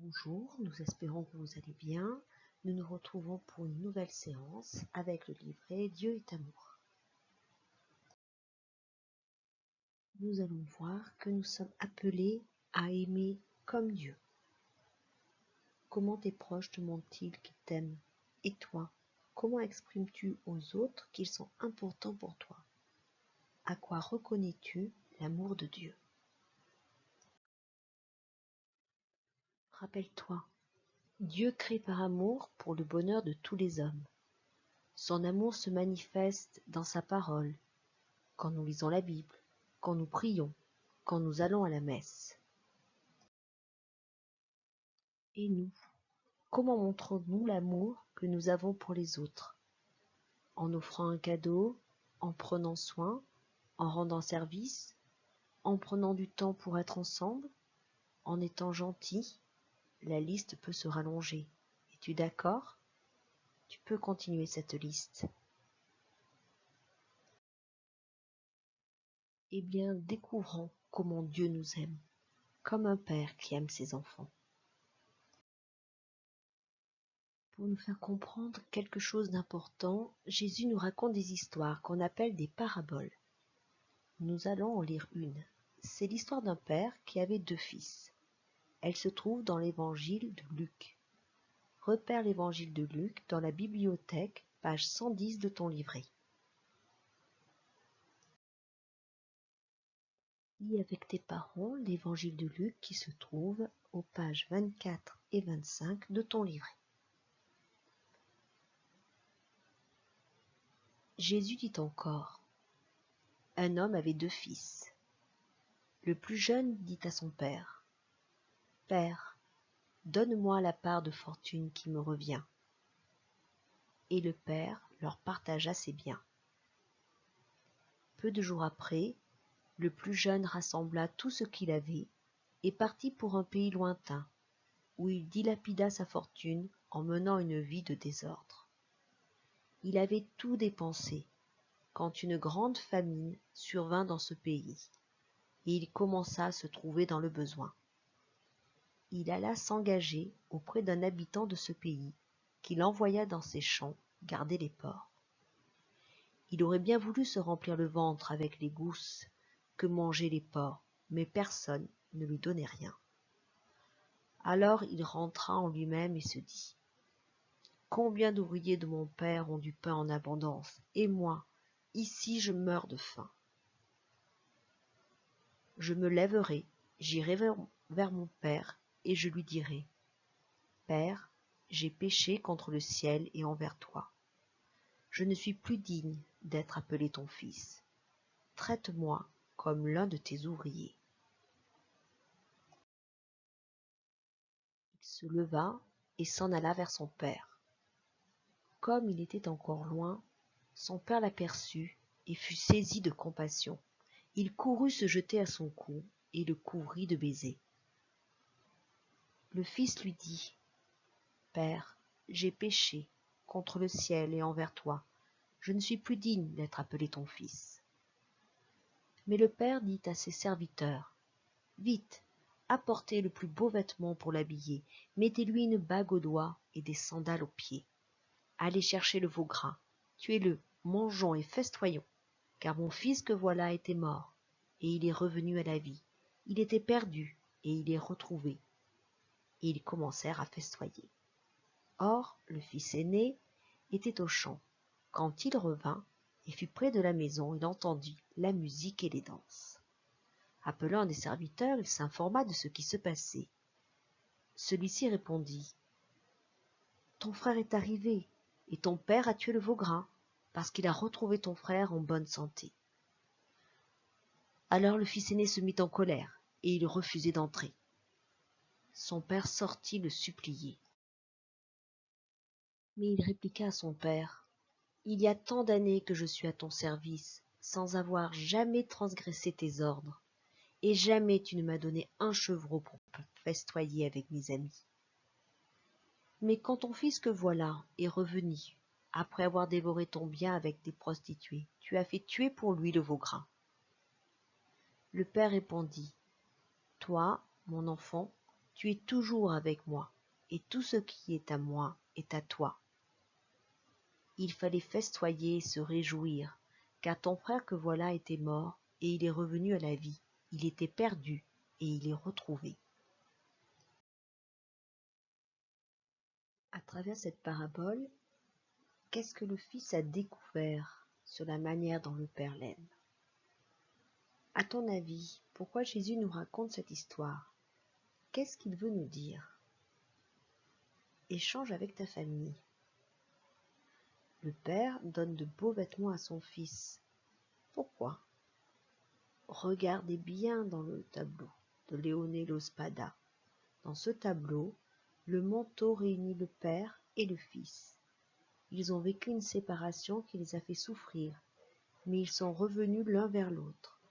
Bonjour, nous espérons que vous allez bien. Nous nous retrouvons pour une nouvelle séance avec le livret Dieu est amour. Nous allons voir que nous sommes appelés à aimer comme Dieu. Comment tes proches te montrent-ils qu'ils t'aiment? Et toi, comment exprimes-tu aux autres qu'ils sont importants pour toi? À quoi reconnais-tu l'amour de Dieu? Rappelle-toi, Dieu crée par amour pour le bonheur de tous les hommes. Son amour se manifeste dans sa parole, quand nous lisons la Bible, quand nous prions, quand nous allons à la messe. Et nous, comment montrons-nous l'amour que nous avons pour les autres? En offrant un cadeau, en prenant soin, en rendant service, en prenant du temps pour être ensemble, en étant gentil? La liste peut se rallonger. Es-tu d'accord? Tu peux continuer cette liste. Eh bien, découvrons comment Dieu nous aime, comme un père qui aime ses enfants. Pour nous faire comprendre quelque chose d'important, Jésus nous raconte des histoires qu'on appelle des paraboles. Nous allons en lire une. C'est l'histoire d'un père qui avait 2 fils. Elle se trouve dans l'évangile de Luc. Repère l'évangile de Luc dans la bibliothèque, page 110 de ton livret. Lis avec tes parents l'évangile de Luc qui se trouve aux pages 24 et 25 de ton livret. Jésus dit encore, un homme avait 2 fils. Le plus jeune dit à son père, « Père, donne-moi la part de fortune qui me revient. » Et le père leur partagea ses biens. Peu de jours après, le plus jeune rassembla tout ce qu'il avait et partit pour un pays lointain, où il dilapida sa fortune en menant une vie de désordre. Il avait tout dépensé, quand une grande famine survint dans ce pays, et il commença à se trouver dans le besoin. Il alla s'engager auprès d'un habitant de ce pays, qui l'envoya dans ses champs garder les porcs. Il aurait bien voulu se remplir le ventre avec les gousses que mangeaient les porcs, mais personne ne lui donnait rien. Alors il rentra en lui-même et se dit, « Combien d'ouvriers de mon père ont du pain en abondance, et moi, ici je meurs de faim. Je me lèverai, j'irai vers mon père, et je lui dirai, « Père, j'ai péché contre le ciel et envers toi. Je ne suis plus digne d'être appelé ton fils. Traite-moi comme l'un de tes ouvriers. » Il se leva et s'en alla vers son père. Comme il était encore loin, son père l'aperçut et fut saisi de compassion. Il courut se jeter à son cou et le couvrit de baisers. Le fils lui dit, « Père, j'ai péché contre le ciel et envers toi. Je ne suis plus digne d'être appelé ton fils. » Mais le père dit à ses serviteurs, « Vite, apportez le plus beau vêtement pour l'habiller, mettez-lui une bague au doigt et des sandales aux pieds. Allez chercher le veau gras, tuez-le, mangeons et festoyons, car mon fils que voilà était mort, et il est revenu à la vie. Il était perdu, et il est retrouvé. » Et ils commencèrent à festoyer. Or, le fils aîné était au champ. Quand il revint et fut près de la maison, il entendit la musique et les danses. Appelant un des serviteurs, il s'informa de ce qui se passait. Celui-ci répondit, « Ton frère est arrivé, et ton père a tué le veau gras, parce qu'il a retrouvé ton frère en bonne santé. » Alors le fils aîné se mit en colère, et il refusait d'entrer. Son père sortit le supplier. Mais il répliqua à son père, « Il y a tant d'années que je suis à ton service, sans avoir jamais transgressé tes ordres, et jamais tu ne m'as donné un chevreau pour festoyer avec mes amis. Mais quand ton fils que voilà est revenu, après avoir dévoré ton bien avec des prostituées, tu as fait tuer pour lui le veau gras. » Le père répondit, « Toi, mon enfant, Tu es toujours avec moi, et tout ce qui est à moi est à toi. Il fallait festoyer et se réjouir, car ton frère que voilà était mort, et il est revenu à la vie. Il était perdu, et il est retrouvé. À travers cette parabole, qu'est-ce que le Fils a découvert sur la manière dont le Père l'aime? À ton avis, pourquoi Jésus nous raconte cette histoire? Qu'est-ce qu'il veut nous dire? Échange avec ta famille. Le Père donne de beaux vêtements à son Fils. Pourquoi? Regardez bien dans le tableau de Leonello Spada. Dans ce tableau, le manteau réunit le Père et le Fils. Ils ont vécu une séparation qui les a fait souffrir, mais ils sont revenus l'un vers l'autre.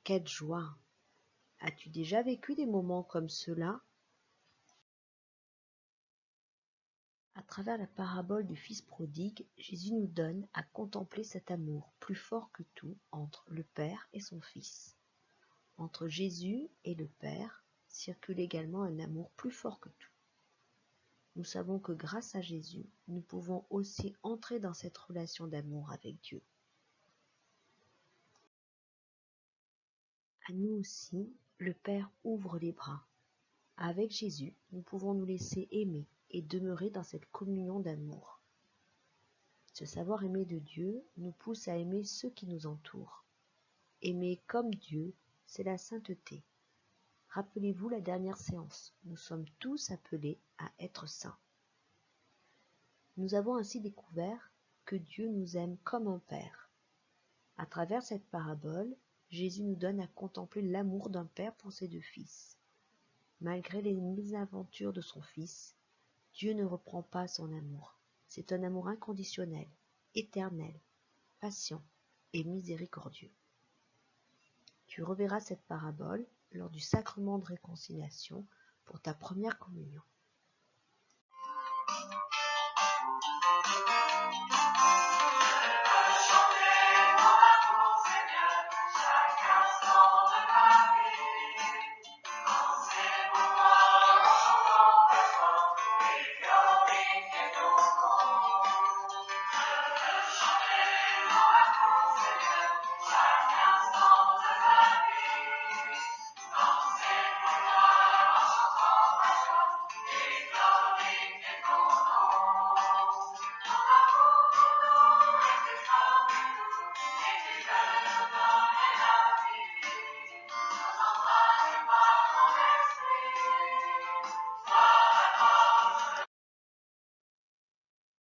Quelle joie! As-tu déjà vécu des moments comme ceux-là? À travers la parabole du Fils prodigue, Jésus nous donne à contempler cet amour plus fort que tout entre le Père et son Fils. Entre Jésus et le Père circule également un amour plus fort que tout. Nous savons que grâce à Jésus, nous pouvons aussi entrer dans cette relation d'amour avec Dieu. À nous aussi, le Père ouvre les bras. Avec Jésus, nous pouvons nous laisser aimer et demeurer dans cette communion d'amour. Ce savoir-aimer de Dieu nous pousse à aimer ceux qui nous entourent. Aimer comme Dieu, c'est la sainteté. Rappelez-vous la dernière séance, nous sommes tous appelés à être saints. Nous avons ainsi découvert que Dieu nous aime comme un Père. À travers cette parabole, Jésus nous donne à contempler l'amour d'un Père pour ses deux fils. Malgré les mésaventures de son Fils, Dieu ne reprend pas son amour. C'est un amour inconditionnel, éternel, patient et miséricordieux. Tu reverras cette parabole lors du sacrement de réconciliation pour ta première communion.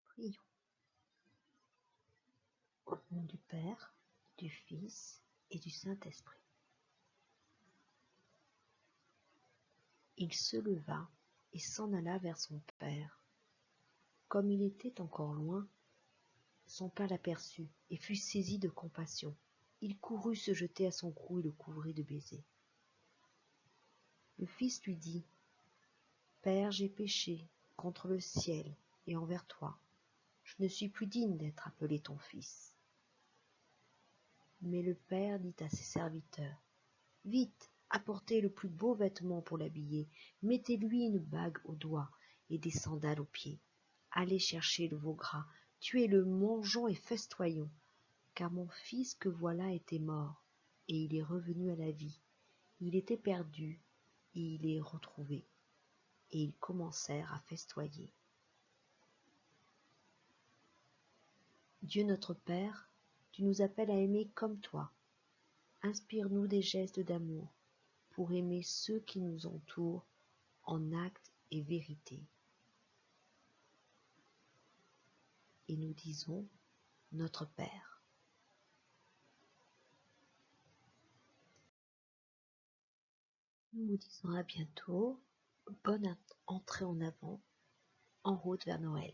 Prions. Au nom du Père, du Fils et du Saint-Esprit. Il se leva et s'en alla vers son Père. Comme il était encore loin, son Père l'aperçut et fut saisi de compassion. Il courut se jeter à son cou et le couvrit de baisers. Le Fils lui dit : « Père, j'ai péché contre le ciel et envers toi. Je ne suis plus digne d'être appelé ton fils. » Mais le Père dit à ses serviteurs : « Vite, apportez le plus beau vêtement pour l'habiller, mettez-lui une bague au doigt et des sandales aux pieds. Allez chercher le veau gras, tuez-le, mangeons et festoyons, car mon fils que voilà était mort, et il est revenu à la vie. Il était perdu, et il est retrouvé. » Et ils commencèrent à festoyer. Dieu notre Père, tu nous appelles à aimer comme toi. Inspire-nous des gestes d'amour pour aimer ceux qui nous entourent en acte et vérité. Et nous disons : Notre Père. Nous vous disons à bientôt. Bonne entrée en avant, en route vers Noël.